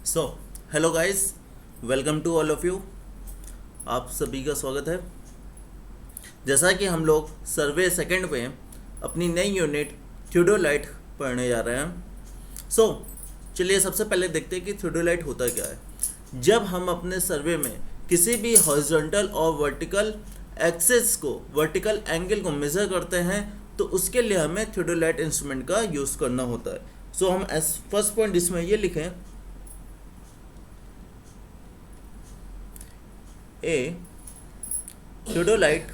So hello guys, welcome to all of you. आप सभी का स्वागत है। जैसा कि हम लोग सर्वे सेकंड में अपनी नई यूनिट थियोडोलाइट पढ़ने जा रहे हैं। चलिए सबसे पहले देखते हैं कि थियोडोलाइट होता क्या है। जब हम अपने सर्वे में किसी भी हॉरिजॉन्टल और वर्टिकल एक्सेस को, वर्टिकल एंगल को मेज़र करते हैं तो उसके लिए हमें थियोडोलाइट इंस्ट्रूमेंट का यूज़ करना होता है। हम एस फर्स्ट पॉइंट इसमें ये लिखें, A theodolite.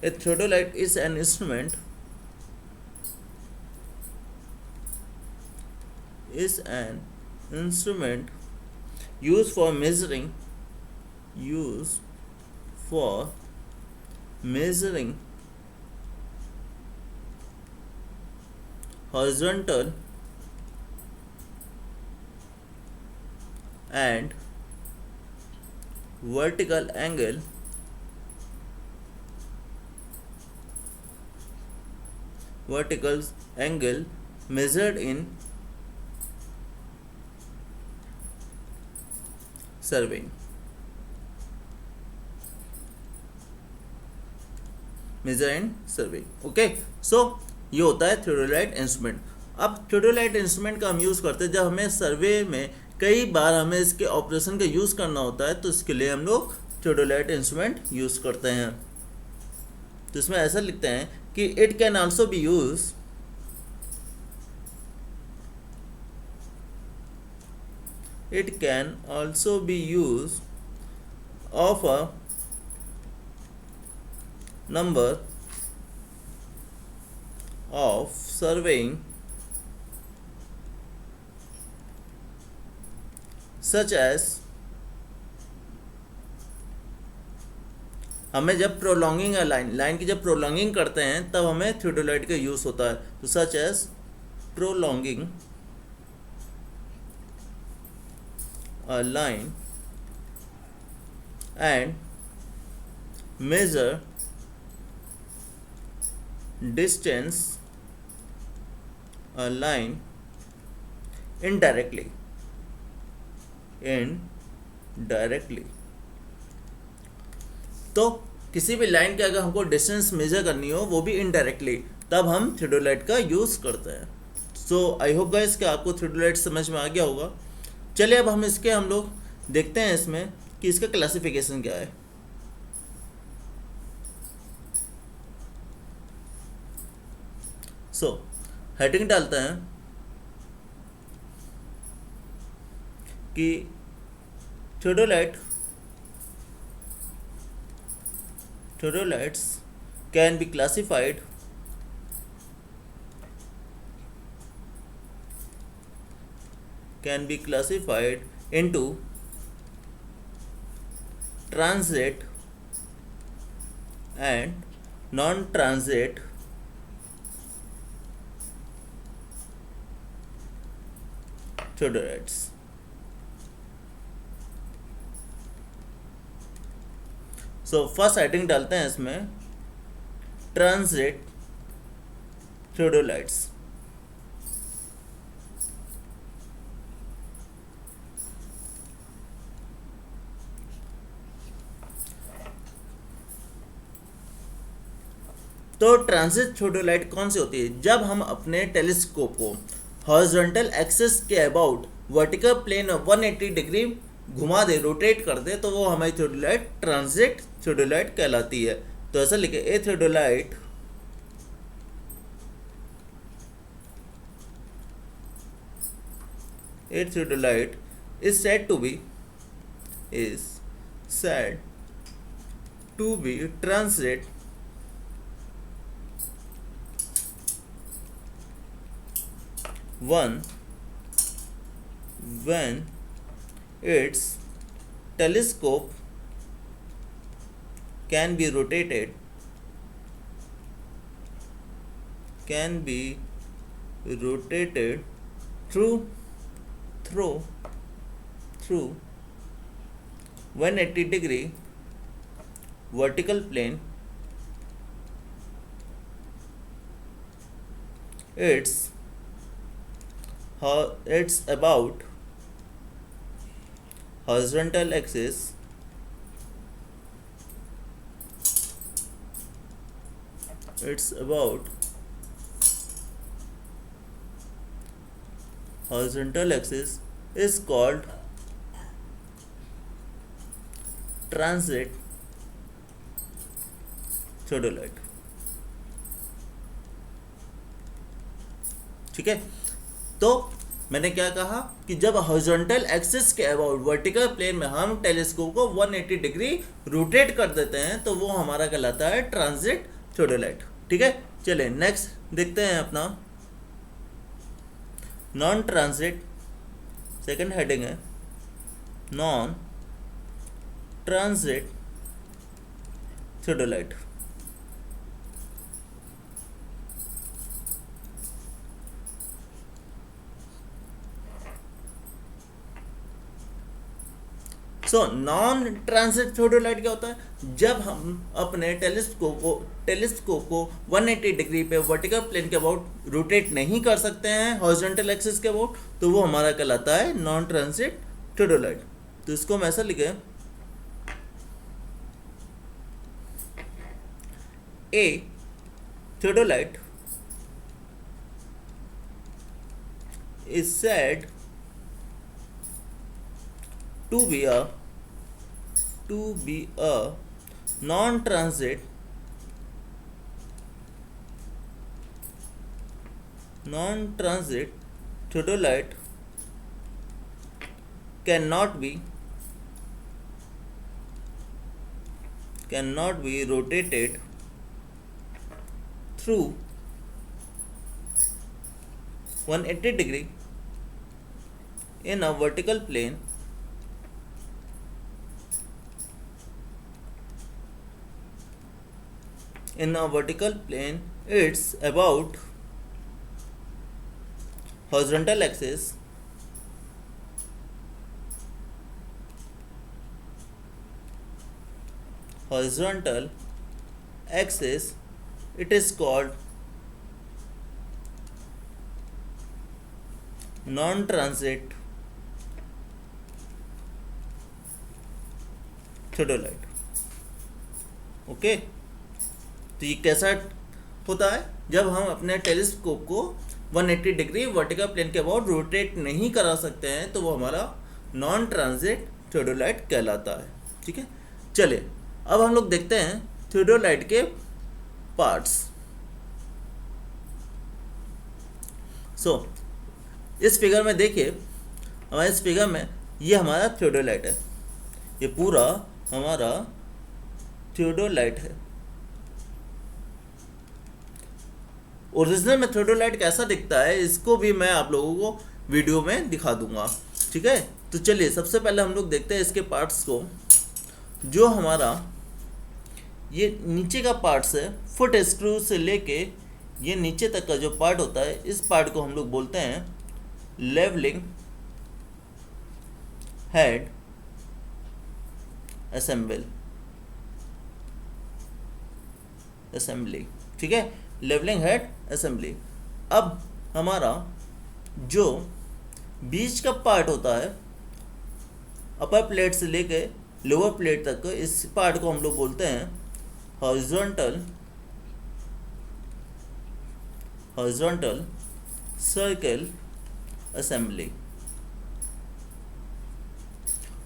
A theodolite is an instrument used for measuring horizontal and vertical angle measured in surveying. Okay, ये होता है थियोडोलाइट इंस्ट्रूमेंट। अब थियोडोलाइट इंस्ट्रूमेंट का हम यूज़ करते हैं जब हमें सर्वे में कई बार हमें इसके ऑपरेशन का यूज़ करना होता है, तो इसके लिए हम लोग थियोडोलाइट इंस्ट्रूमेंट यूज़ करते हैं। तो इसमें ऐसा लिखते हैं कि it can also be use of a number of surveying such as, हमें जब प्रोलॉन्गिंग है लाइन की जब प्रोलॉन्गिंग करते हैं तब हमें थियोडोलाइट का यूज़ होता है। तो such as prolonging a line and measure distance a line indirectly तो किसी भी लाइन के अगर हमको डिस्टेंस मेजर करनी हो वो भी इनडायरेक्टली, तब हम थियोडोलाइट का यूज़ करते हैं। आई होप गाइस कि आपको थियोडोलाइट समझ में आ गया होगा। चलिए अब हम लोग देखते हैं इसमें कि इसका क्लासिफिकेशन क्या है। हेडिंग डालते हैं कि theodolites can be classified into transit and non-transit theodolites। First heading डालते हैं इसमें ट्रांजिट थियोडोलाइट्स। तो ट्रांजिट थियोडोलाइट कौन सी होती है? जब हम अपने टेलीस्कोप को हॉरिजॉन्टल एक्सिस के अबाउट वर्टिकल प्लेन में 180 डिग्री घुमा दे, रोटेट कर दे, तो वो हमारी थियोडोलाइट ट्रांजिट थियोडोलाइट कहलाती है। तो ऐसा लिखे, ए theodolite is said to be transit one when its telescope can be rotated through 180 degree vertical plane. Its it's about horizontal axis it's about horizontal axis is called transit theodolite. ठीक है, तो मैंने क्या कहा कि जब हॉरिजॉन्टल एक्सिस के about vertical plane में हम टेलीस्कोप को 180 डिग्री रोटेट कर देते हैं तो वो हमारा कहलाता है ट्रांजिट थियोडोलाइट. ठीक है, चलिए नेक्स्ट देखते हैं अपना नॉन ट्रांजिट. सेकंड हेडिंग है non transit theodolite. So non transit theodolite क्या होता है? जब हम अपने टेलीस्कोप को 180 डिग्री पे वर्टिकल प्लेन के अबाउट रोटेट नहीं कर सकते हैं हॉरिजॉन्टल एक्सिस के अबाउट, तो वो हमारा कहलाता है नॉन ट्रांजिट थियोडोलाइट. तो इसको हम ऐसा लिखे ए theodolite is said to be a non-transit theodolite cannot be rotated through 180 degree in a vertical plane it's about horizontal axis it is called non-transit theodolite. Okay, तो ये कैसा होता है? जब हम अपने टेलीस्कोप को 180 डिग्री वर्टिकल प्लेन के अबाउट रोटेट नहीं करा सकते हैं तो वो हमारा नॉन ट्रांजिट थियोडोलाइट कहलाता है. ठीक है, चलिए अब हम लोग देखते हैं थियोडोलाइट के पार्ट्स. सो इस फिगर में देखिए, हमारे इस फिगर में ये हमारा थियोडोलाइट है, ये पूरा हमारा थियोडोलाइट है. ओरिजिनल में थियोडोलाइट कैसा दिखता है इसको भी मैं आप लोगों को वीडियो में दिखा दूंगा. ठीक है, तो चलिए सबसे पहले हम लोग देखते हैं इसके पार्ट्स को. जो हमारा ये नीचे का पार्ट्स है, फुट स्क्रू से लेके ये नीचे तक का जो पार्ट होता है, इस पार्ट को हम लोग बोलते हैं लेवलिंग हेड असेंबली. ठीक है, लेवलिंग हेड असेंबली. अब हमारा जो बीच का पार्ट होता है अपर प्लेट से लेके लोअर प्लेट तक, इस पार्ट को हम लोग बोलते हैं हॉरिजॉन्टल सर्कल असेंबली.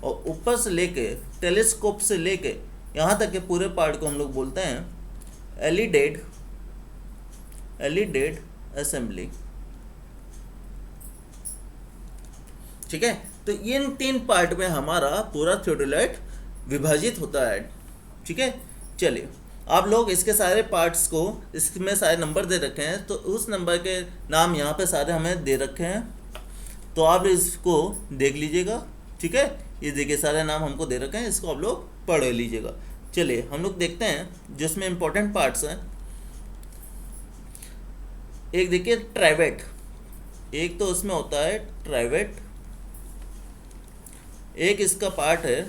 और ऊपर से लेके टेलीस्कोप से लेके यहाँ तक के पूरे पार्ट को हम लोग बोलते हैं एलिडेड असेंबली. ठीक है, तो इन 3 पार्ट में हमारा पूरा थियोडोलाइट विभाजित होता है. ठीक है, चलिए आप लोग इसके सारे पार्ट्स को, इसमें सारे नंबर दे रखे हैं तो उस नंबर के नाम यहाँ पे सारे हमें दे रखे हैं, तो आप इसको देख लीजिएगा. ठीक है, ये देखिए सारे नाम हमको दे रखे हैं, इसको आप लोग पढ़ लीजिएगा. चलिए हम लोग देखते हैं जिसमें इंपॉर्टेंट पार्ट्स हैं. एक देखिए ट्राइवेट, एक तो उसमें होता है ट्राइवेट, एक इसका पार्ट है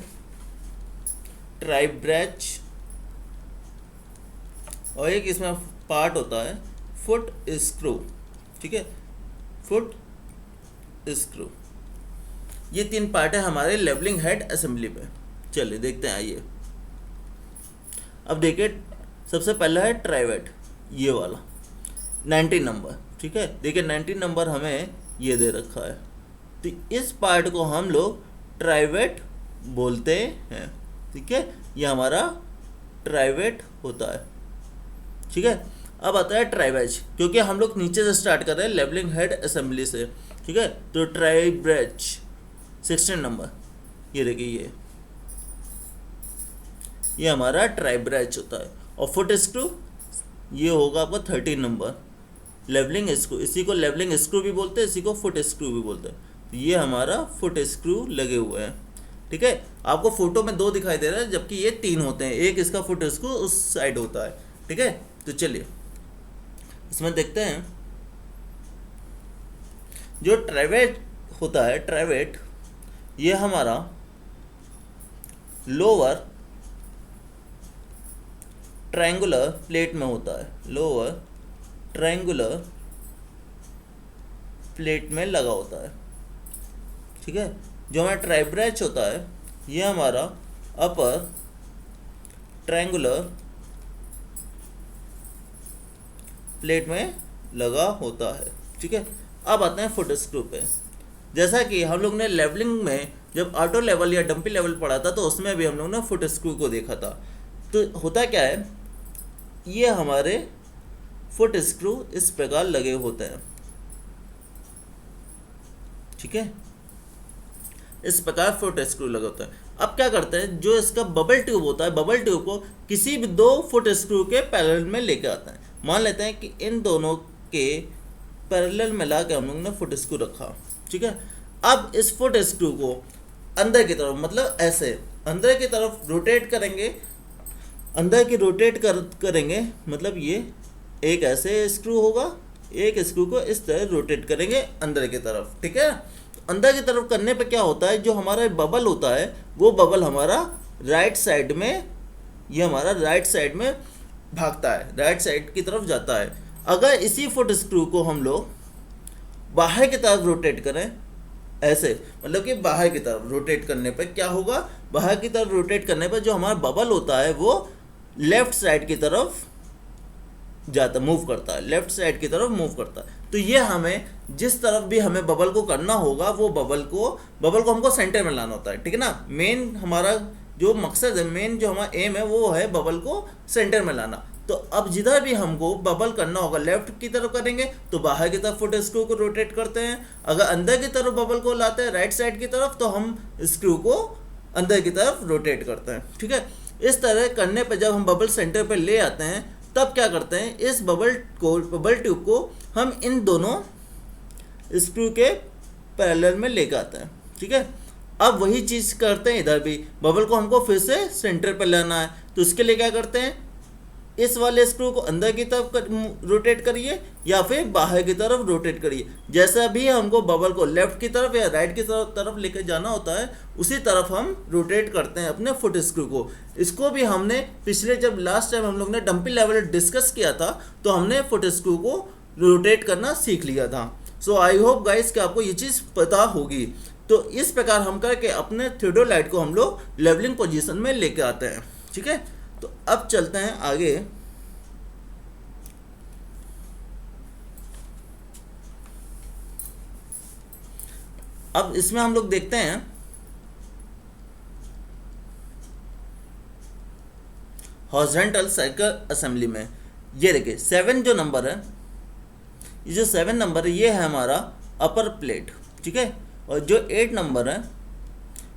ट्राइब्रैच, और एक इसमें पार्ट होता है फुट स्क्रू. ठीक है, फुट स्क्रू। ये 3 पार्ट है हमारे लेवलिंग हेड असेंबली में। चलिए देखते हैं, आइए। अब देखिए, सबसे पहला है ट्राइवेट, ये वाला 19 नंबर, ठीक है। देखिए 19 नंबर हमें ये दे रखा है, तो इस पार्ट को हम लोग ट्राइवेट बोलते हैं, ठीक है। ये हमारा ट्राइवेट होता है, ठीक है। अब आता है ट्राइवेज, क्योंकि हम लोग नीचे से स्टार्ट कर रहे हैं लेवलिंग हेड असेंबली से, ठीक है। तो ट्राइवेज 16 नंबर, ये देखिए ये हमारा ट्राइब्रेच होता है। और फुट स्क्रू ये होगा आपका 13 नंबर, लेवलिंग स्क्रू। इसी को लेवलिंग स्क्रू भी बोलते हैं, इसी को फुट स्क्रू भी बोलते हैं। तो ये हमारा फुट स्क्रू लगे हुए हैं, ठीक है। आपको फोटो में 2 दिखाई दे रहा है, जबकि ये 3 होते हैं। एक इसका फुट स्क्रू उस साइड होता है, ठीक है। तो चलिए इसमें देखते हैं। जो ट्राइवेट होता है, ट्राइवेट ये हमारा लोअर ट्रायंगुलर प्लेट में होता है, लोअर ट्रायंगुलर प्लेट में लगा होता है, ठीक है। जो हमारा ट्राइब्रेच होता है ये हमारा अपर ट्रायंगुलर प्लेट में लगा होता है, ठीक है। अब आते हैं फुट स्क्रू पे। जैसा कि हम लोग ने लेवलिंग में जब ऑटो लेवल या डंपी लेवल पढ़ा था, तो उसमें भी हम लोग ने फुट स्क्रू को देखा था। तो होता क्या है, ये हमारे फुट स्क्रू इस प्रकार लगे होते हैं, ठीक है। इस प्रकार फुट स्क्रू लगे होते हैं। अब क्या करते हैं, जो इसका बबल ट्यूब होता है, बबल ट्यूब को किसी भी 2 फुट स्क्रू के पैरेलल में लेके आते हैं। मान लेते हैं कि इन दोनों के पैरेलल में ला के हम लोग ने फुट स्क्रू रखा, ठीक है। अब इस फुट स्क्रू को अंदर की तरफ, मतलब ऐसे अंदर की तरफ रोटेट करेंगे, अंदर की रोटेट करेंगे, मतलब ये एक ऐसे स्क्रू होगा, एक स्क्रू को इस तरह रोटेट करेंगे अंदर की तरफ, ठीक है। अंदर की तरफ करने पे क्या होता है, जो हमारा बबल होता है वो बबल हमारा राइट साइड में, ये हमारा राइट साइड में भागता है, राइट साइड की तरफ जाता है। अगर इसी फुट स्क्रू को हम लोग बाहर की तरफ रोटेट करें, ऐसे मतलब कि बाहर की तरफ रोटेट करने पर क्या होगा, बाहर की तरफ रोटेट करने पर जो हमारा बबल होता है वो लेफ्ट साइड की तरफ जाता, मूव करता है, लेफ्ट साइड की तरफ मूव करता है। तो ये हमें जिस तरफ भी हमें बबल को करना होगा, वो बबल को हमको सेंटर में लाना होता है, ठीक है ना। मेन हमारा जो मकसद है, मेन जो हमारा एम है, वो है बबल को सेंटर में लाना। तो अब जिधर भी हमको बबल करना होगा, लेफ्ट की तरफ करेंगे तो बाहर की तरफ फुट स्क्रू को रोटेट करते हैं। अगर अंदर की तरफ बबल को लाते हैं राइट साइड की तरफ, तो हम स्क्रू को अंदर की तरफ रोटेट करते हैं, ठीक है। इस तरह करने पर जब हम बबल सेंटर पर ले आते हैं, तब क्या करते हैं, इस बबल ट्यूब को हम इन दोनों स्क्रू के पैरेलल में लेकर आते हैं, ठीक है। अब वही चीज़ करते हैं इधर भी, बबल को हमको फिर से सेंटर पर लाना है, तो उसके लिए क्या करते हैं, इस वाले स्क्रू को अंदर की तरफ रोटेट करिए या फिर बाहर की तरफ रोटेट करिए। जैसा भी हमको बबल को लेफ्ट की तरफ या राइट की तरफ लेकर जाना होता है, उसी तरफ हम रोटेट करते हैं अपने फुट स्क्रू को। इसको भी हमने पिछले, जब लास्ट टाइम हम लोग ने डंपी लेवल डिस्कस किया था, तो हमने फुट स्क्रू को रोटेट करना सीख लिया था। सो आई होप गाइस कि आपको ये चीज़ पता होगी। तो इस प्रकार हम करके अपने थियोडोलाइट को हम लोग लेवलिंग पोजीशन में लेके आते हैं, ठीक है। तो अब चलते हैं आगे। अब इसमें हम लोग देखते हैं हॉरिजॉन्टल सर्कल असेंबली में। ये देखिए 7 जो नंबर है, ये जो 7 नंबर है ये है हमारा अपर प्लेट, ठीक है। और जो 8 नंबर है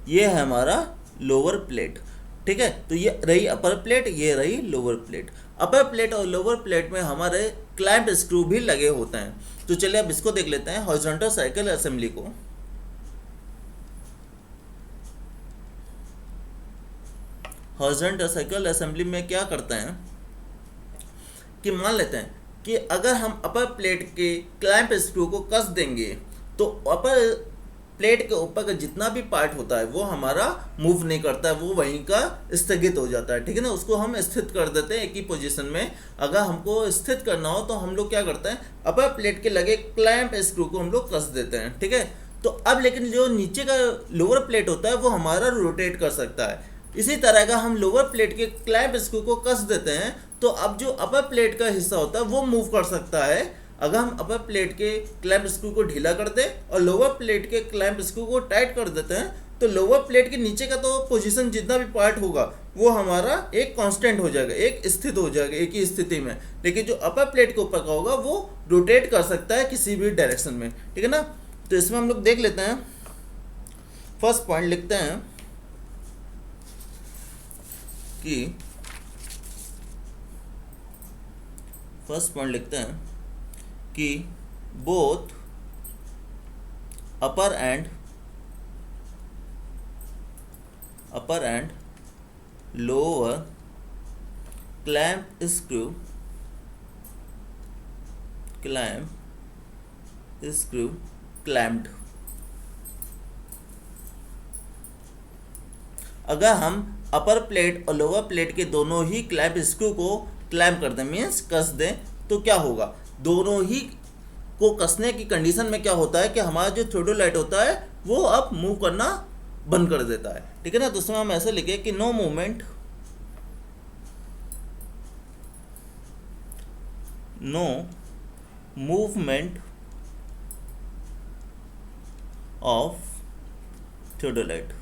ये है हमारा लोअर प्लेट, ठीक है। तो ये रही अपर प्लेट, ये रही लोअर प्लेट। अपर प्लेट और लोअर प्लेट में हमारे क्लैंप स्क्रू भी लगे होते हैं। तो चलिए अब इसको देख लेते हैं, हॉरिजॉन्टल सर्कल असेंबली को। हॉरिजॉन्टल सर्कल असेंबली में क्या करते हैं कि मान लेते हैं कि अगर हम अपर प्लेट के क्लैंप स्क्रू को कस देंगे, तो अपर प्लेट के ऊपर का जितना भी पार्ट होता है वो हमारा मूव नहीं करता है, वो वहीं का स्थगित हो जाता है, ठीक है ना। उसको हम स्थित कर देते हैं एक ही पोजीशन में। अगर हमको स्थित करना हो तो हम लोग क्या करते हैं, अपर प्लेट के लगे क्लैंप स्क्रू को हम लोग कस देते हैं, ठीक है। तो अब लेकिन जो नीचे का लोअर प्लेट होता है वो हमारा रोटेट कर सकता है। इसी तरह का हम लोअर प्लेट के क्लैंप स्क्रू को कस देते हैं तो अब जो अपर प्लेट का हिस्सा होता है वो मूव कर सकता है। अगर हम अपर प्लेट के क्लैंप स्क्रू को ढीला कर दें और लोअर प्लेट के क्लैंप स्क्रू को टाइट कर देते हैं तो लोअर प्लेट के नीचे का तो पोजीशन जितना भी पार्ट होगा वो हमारा एक कांस्टेंट हो जाएगा, एक स्थित हो जाएगा एक ही स्थिति में। लेकिन जो अपर प्लेट के ऊपर का होगा वो रोटेट कर सकता है किसी भी डायरेक्शन में, ठीक है ना। तो इसमें हम लोग देख लेते हैं, फर्स्ट पॉइंट लिखते हैं कि both upper and lower clamp screw clamped. अगर हम अपर प्लेट और लोअर प्लेट के दोनों ही क्लैंप स्क्रू को क्लैम्प कर दें, मीन्स कस दें, तो क्या होगा, दोनों ही को कसने की कंडीशन में क्या होता है कि हमारा जो थियोडोलाइट होता है वो अब मूव करना बंद कर देता है, ठीक है ना। तो उसमें हम ऐसे लिखे कि नो मूवमेंट ऑफ थियोडोलाइट,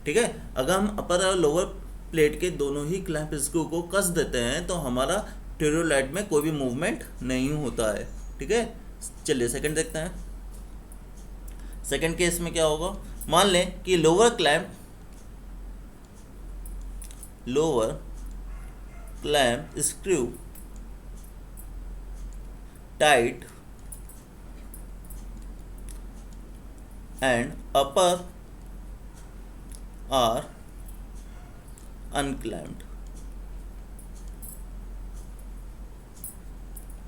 ठीक है। अगर हम अपर और लोअर प्लेट के दोनों ही क्लैंप स्क्रू को कस देते हैं तो हमारा थियोडोलाइट में कोई भी मूवमेंट नहीं होता है, ठीक है। चलिए सेकंड देखते हैं। सेकंड केस में क्या होगा, मान लें कि lower clamp screw tight and upper are unclamped,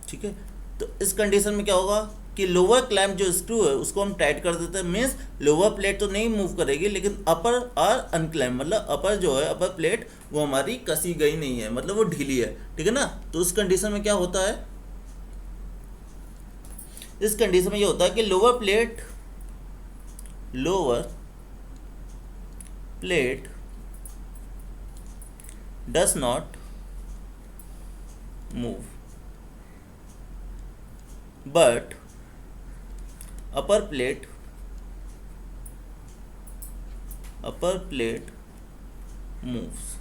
ठीक है। तो इस कंडीशन में क्या होगा कि लोअर क्लैम्प जो स्क्रू है उसको हम टाइट कर देते हैं, मीन्स लोअर प्लेट तो नहीं मूव करेगी लेकिन अपर आर अनक्लैम्प, मतलब अपर जो है अपर प्लेट वो हमारी कसी गई नहीं है, मतलब वो ढीली है, ठीक है ना। तो उस कंडीशन में क्या होता है, इस कंडीशन में ये होता है कि lower plate does not move but upper plate moves,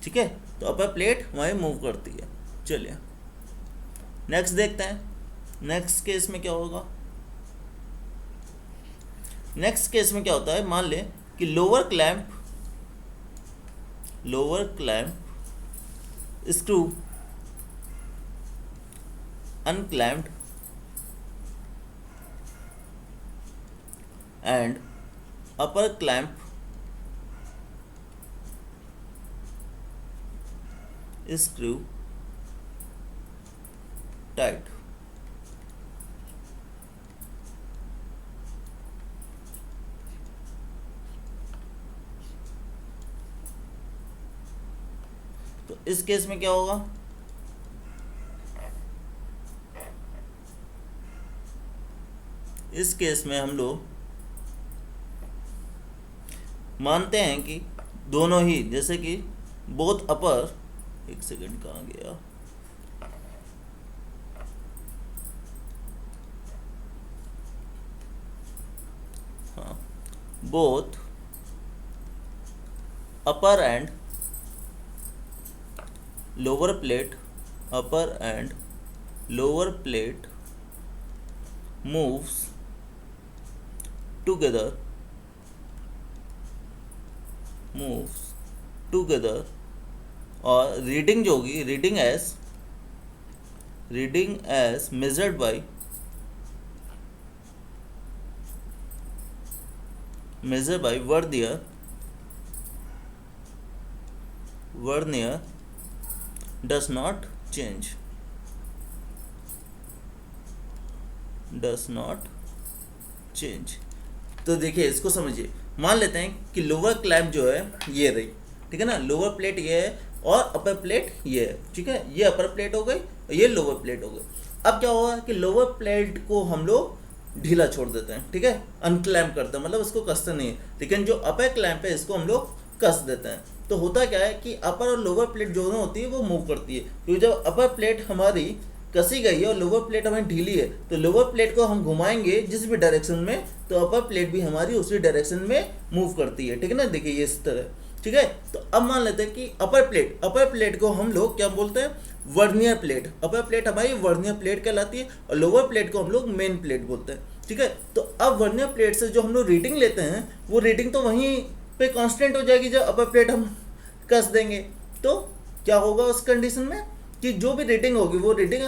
ठीक है। तो अपर प्लेट वहीं मूव करती है। चलिए नेक्स्ट देखते हैं, नेक्स्ट केस में क्या होगा। नेक्स्ट केस में क्या होता है, मान लें कि lower clamp screw unclamped and upper clamp screw tight, तो इस केस में क्या होगा, इस केस में हम लोग मानते हैं कि दोनों ही, जैसे कि बोथ अपर, एक सेकंड कहाँ गया, हाँ, both upper and lower plate moves together और रीडिंग जो होगी, reading as measured by vernier does not change। तो देखिए इसको समझिए, मान लेते हैं कि लोअर क्लैंप जो है ये रही, ठीक है ना, लोअर प्लेट ये है और अपर प्लेट ये है, ठीक है। ये अपर प्लेट हो गई और ये लोअर प्लेट हो गई। अब क्या होगा कि लोअर प्लेट को हम लोग ढीला छोड़ देते हैं, ठीक है, अनक्लैम्प करते हैं, मतलब उसको कसते नहीं है, लेकिन जो अपर क्लैम्प है इसको हम लोग कस देते हैं। तो होता क्या है कि अपर और लोअर प्लेट दोनों होती है वो मूव करती है, क्योंकि जब अपर प्लेट हमारी कसी गई है और लोअर प्लेट हमारी ढीली है, तो लोअर प्लेट को हम घुमाएंगे जिस भी डायरेक्शन में, तो अपर प्लेट भी हमारी उसी डायरेक्शन में मूव करती है, ठीक है ना। देखिए ये इस तरह, ठीक है। तो अब मान लेते हैं कि अपर प्लेट को हम लोग क्या बोलते हैं, वर्नियर प्लेट। अपर प्लेट हमारी वर्नियर प्लेट कहलाती है और लोअर प्लेट को हम लोग मेन प्लेट बोलते हैं, ठीक है। तो अब वर्नियर प्लेट से जो हम लोग रीडिंग लेते हैं वो रीडिंग तो वहीं पे कांस्टेंट हो जाएगी जब अपर प्लेट हम कस देंगे। तो क्या होगा उस कंडीशन में कि जो भी रीडिंग होगी वो रीडिंग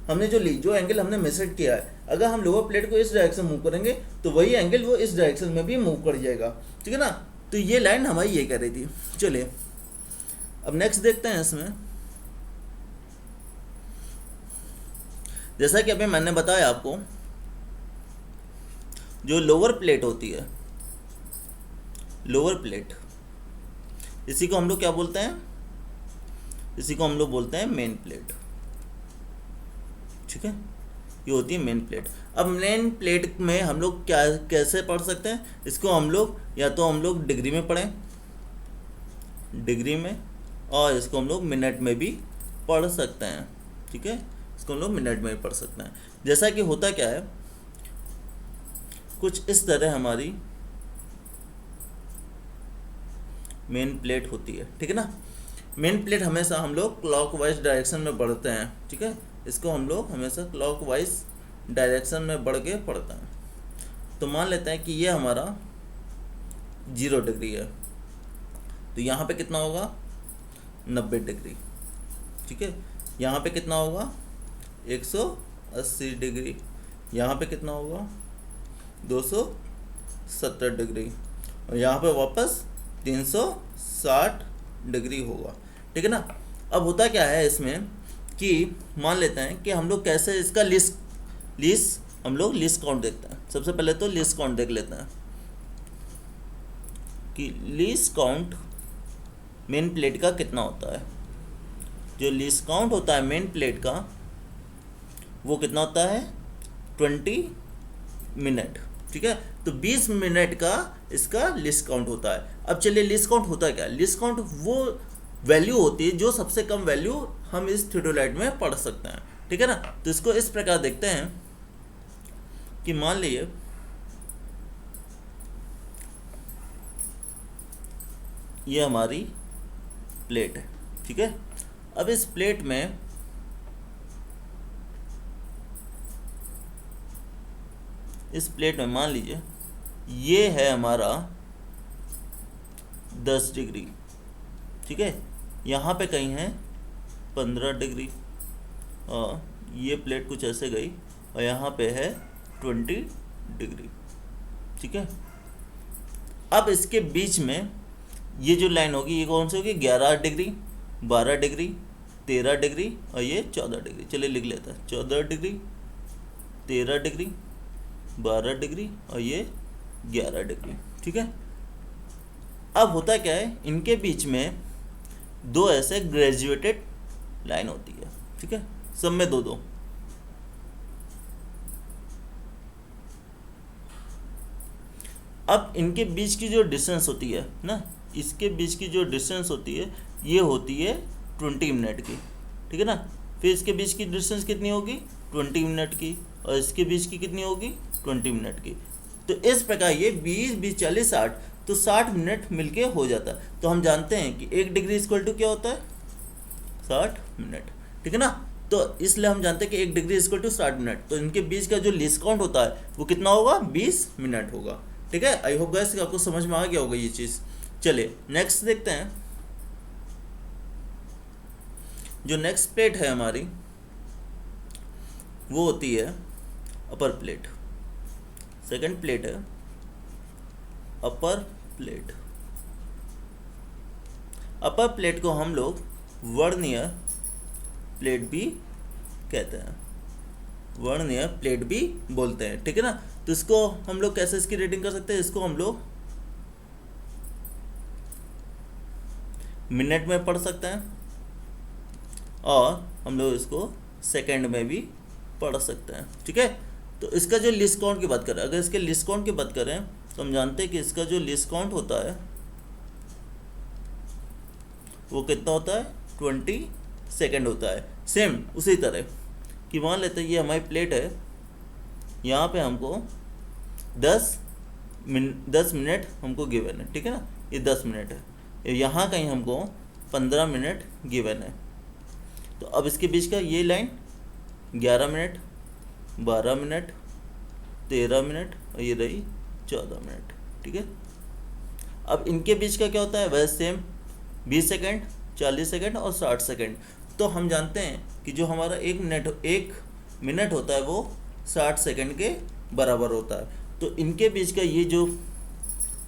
हमने जो ली, जो एंगल हमने मेजर किया है, अगर हम लोअर प्लेट को इस डायरेक्शन मूव करेंगे तो वही एंगल वो इस डायरेक्शन में भी मूव कर जाएगा, ठीक है ना। तो ये लाइन हमारी ये कह रही थी। चलिए अब नेक्स्ट देखते हैं इसमें। जैसा कि अभी मैंने बताया आपको, जो लोअर प्लेट होती है, लोअर प्लेट, इसी को हम लोग क्या बोलते हैं, इसी को हम लोग बोलते हैं मेन प्लेट, ठीक है। ये होती है मेन प्लेट। अब मेन प्लेट में हम लोग क्या कैसे पढ़ सकते हैं, इसको हम लोग या तो हम लोग डिग्री में पढ़ें, डिग्री में, और इसको हम लोग मिनट में भी पढ़ सकते हैं, ठीक है। इसको हम लोग मिनट में भी पढ़ सकते हैं। जैसा कि होता क्या है, कुछ इस तरह हमारी मेन प्लेट होती है, ठीक है ना। मेन प्लेट हमेशा हम लोग क्लॉकवाइज डायरेक्शन में बढ़ते हैं, ठीक है। इसको हम लोग हमेशा क्लॉकवाइज डायरेक्शन में बढ़ के पढ़ते हैं। तो मान लेते हैं कि ये हमारा 0 डिग्री है, तो यहाँ पे कितना होगा 90 डिग्री, ठीक है। यहाँ पे कितना होगा 180 डिग्री, यहाँ पे कितना होगा 270 डिग्री, और यहाँ पे वापस 360 डिग्री होगा, ठीक है ना। अब होता क्या है इसमें कि मान लेते हैं कि हम लोग कैसे इसका लिस्ट हम लोग लिस्ट काउंट देखते हैं। सबसे पहले तो लिस्ट काउंट देख लेते हैं कि लिस्ट काउंट मेन प्लेट का कितना होता है। जो लिस्ट काउंट होता है मेन प्लेट का वो कितना होता है 20 मिनट, ठीक है। तो 20 मिनट का इसका लिस्ट काउंट होता है। अब चलिए लिस्ट काउंट होता है क्या, लिस्ट काउंट वो वैल्यू होती है जो सबसे कम वैल्यू हम इस थियोडोलाइट में पढ़ सकते हैं, ठीक है ना। तो इसको इस प्रकार देखते हैं कि मान लीजिए ये हमारी प्लेट है, ठीक है। अब इस प्लेट में मान लीजिए ये है हमारा 10 डिग्री, ठीक है। यहाँ पे कहीं है 15 डिग्री, और ये प्लेट कुछ ऐसे गई और यहाँ पे है 20 डिग्री, ठीक है। अब इसके बीच में ये जो लाइन होगी ये कौन सी होगी, 11 डिग्री, 12 डिग्री, 13 डिग्री और ये 14 डिग्री। चलिए लिख लेते हैं 14 डिग्री, 13 डिग्री, 12 डिग्री और ये 11 डिग्री, ठीक है। अब होता क्या है, इनके बीच में दो ऐसे ग्रेजुएटेड लाइन होती है, ठीक है, सब में दो दो। अब इनके बीच की जो डिस्टेंस होती है ना, इसके बीच की जो डिस्टेंस होती है ये होती है 20 मिनट की, ठीक है ना। फिर इसके बीच की डिस्टेंस कितनी होगी 20 मिनट की, और इसके बीच की कितनी होगी 20 मिनट की। तो इस प्रकार ये 20 20 40 60, तो 60 मिनट मिलके हो जाता है। तो हम जानते हैं कि 1 डिग्री इक्वल टू क्या होता है 60 मिनट, ठीक है ना। तो इसलिए हम जानते हैं कि 1 डिग्री इक्वल टू 60 मिनट। तो इनके बीच का जो लीस्ट काउंट होता है वो कितना होगा 20 मिनट होगा, ठीक है। आई होप गाइस आपको समझ में आ गया होगा ये चीज़। चलिए नेक्स्ट देखते हैं। जो नेक्स्ट प्लेट है हमारी वो होती है अपर प्लेट। सेकंड प्लेट है अपर प्लेट। अपर प्लेट को हम लोग वर्नियर प्लेट भी कहते हैं, वर्नियर प्लेट भी बोलते हैं, ठीक है ना। तो इसको हम लोग कैसे इसकी रेटिंग कर सकते हैं, इसको हम लोग मिनट में पढ़ सकते हैं और हम लोग इसको सेकंड में भी पढ़ सकते हैं। ठीक है, तो इसका जो लिस्ट काउंट की बात करें, अगर इसके लिस्ट काउंट की बात करें तो हम जानते हैं कि इसका जो लिस्ट काउंट होता है वो कितना होता है, 20 सेकेंड होता है। सेम उसी तरह कि मान लेते हैं ये हमारी प्लेट है, यहाँ पे हमको 10 मिनट हमको गिवन है। ठीक है ना, ये 10 मिनट है, यहाँ कहीं हमको 15 मिनट गिवन है। तो अब इसके बीच का ये लाइन 11 मिनट, 12 मिनट, 13 मिनट और ये रही 14 मिनट। ठीक है, अब इनके बीच का क्या होता है, वह सेम 20 सेकेंड, 40 सेकेंड और 60 सेकेंड। तो हम जानते हैं कि जो हमारा एक मिनट होता है वो 60 सेकेंड के बराबर होता है। तो इनके बीच का ये जो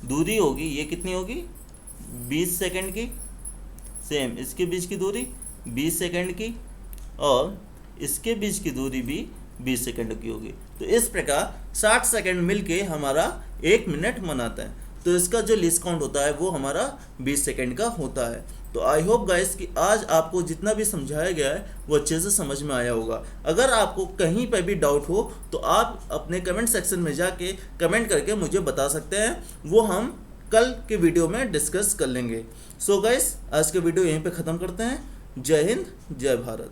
दूरी होगी ये कितनी होगी, 20 सेकेंड की। सेम इसके बीच की दूरी 20 सेकेंड की और इसके बीच की दूरी भी 20 सेकेंड की होगी। तो इस प्रकार 60 सेकेंड मिलके हमारा 1 मिनट बनाता है। तो इसका जो लिस्ट काउंट होता है वो हमारा 20 सेकेंड का होता है। तो आई होप गाइस कि आज आपको जितना भी समझाया गया है वो अच्छे से समझ में आया होगा। अगर आपको कहीं पर भी डाउट हो तो आप अपने कमेंट सेक्शन में जाके कमेंट करके मुझे बता सकते हैं, वो हम कल के वीडियो में डिस्कस कर लेंगे। सो गाइस आज के वीडियो यहीं पे ख़त्म करते हैं। जय हिंद, जय भारत।